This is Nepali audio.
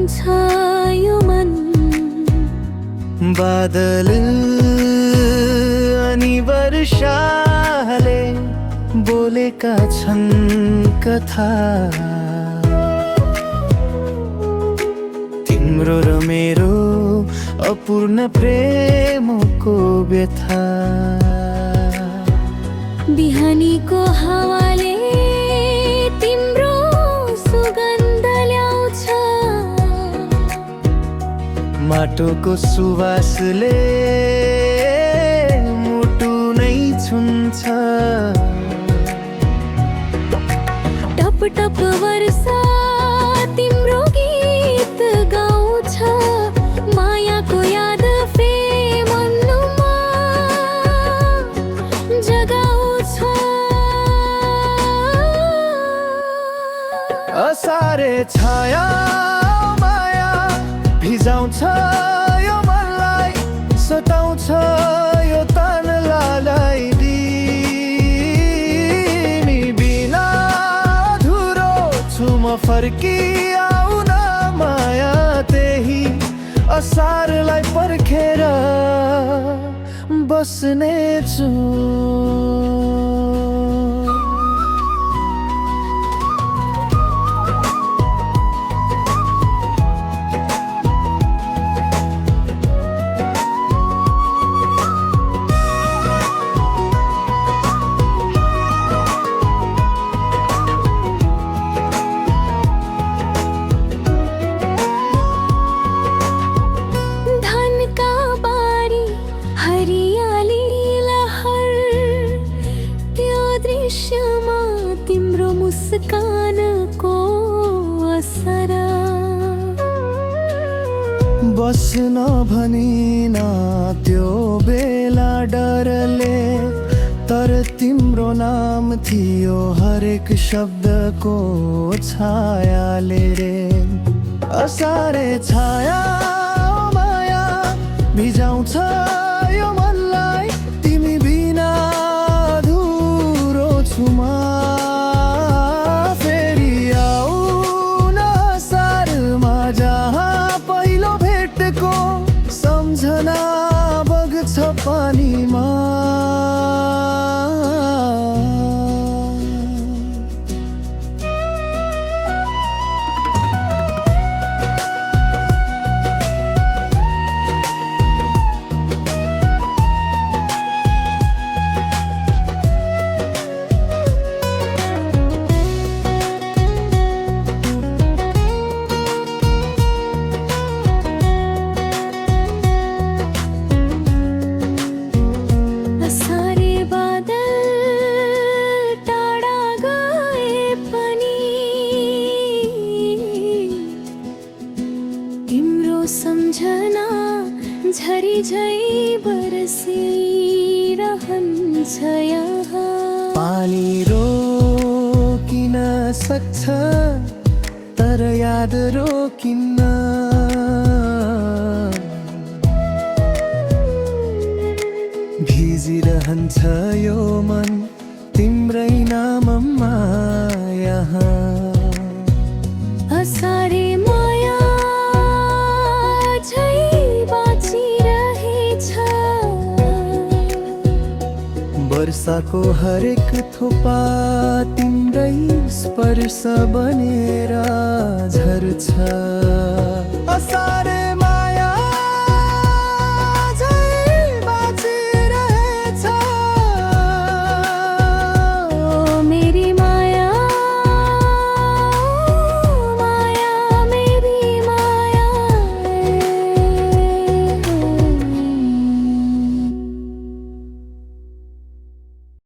रहन्छ यो मन। बादल अनि वर्षाले बोलेका छन् कथा, तिम्रो र मेरो अपूर्ण प्रेमको व्यथा। बिहानीको हावाले तिम्रो सुगन्ध ल्याउँछ, माटोको सुवासले मुटु नै छुन्छ। टप टप वर्षा तिम्रो गीत गाउँछ, मायाको याद फेरि मनमा जगाउँछ। असारे छाया माया भिजाउँछ यो मनलाई, सताउँछ यो तनलाई। तिमी बिना अधुरो छु म, फर्की आउन माया त्यही असारलाई पर्खेर बस्नेछु। तिम्रो मुस्कानको असर बस्न भनिन त्यो बेला डरले, तर तिम्रो नाम थियो हरेक शब्दको छायाले रे। असारे छाया माया भिजाउँछ यो मनलाई, तिमी बिना अधुरो छु म। फेरि आउन असारमा जहाँ पहिलो भेटको सम्झना बग्छ पानीमा। सम्झना झरी झै बरसिरहन्छ यहाँ। पानी रोकिन सक्छ तर याद रोकिन्न, भिजिरहन्छ यो मन तिम्रै नाममा यहाँ। असारे माया झै बाँचिरहेछ, वर्षाको हरेक थोपा तिम्रै स्पर्श बनेर झर्छ। असारे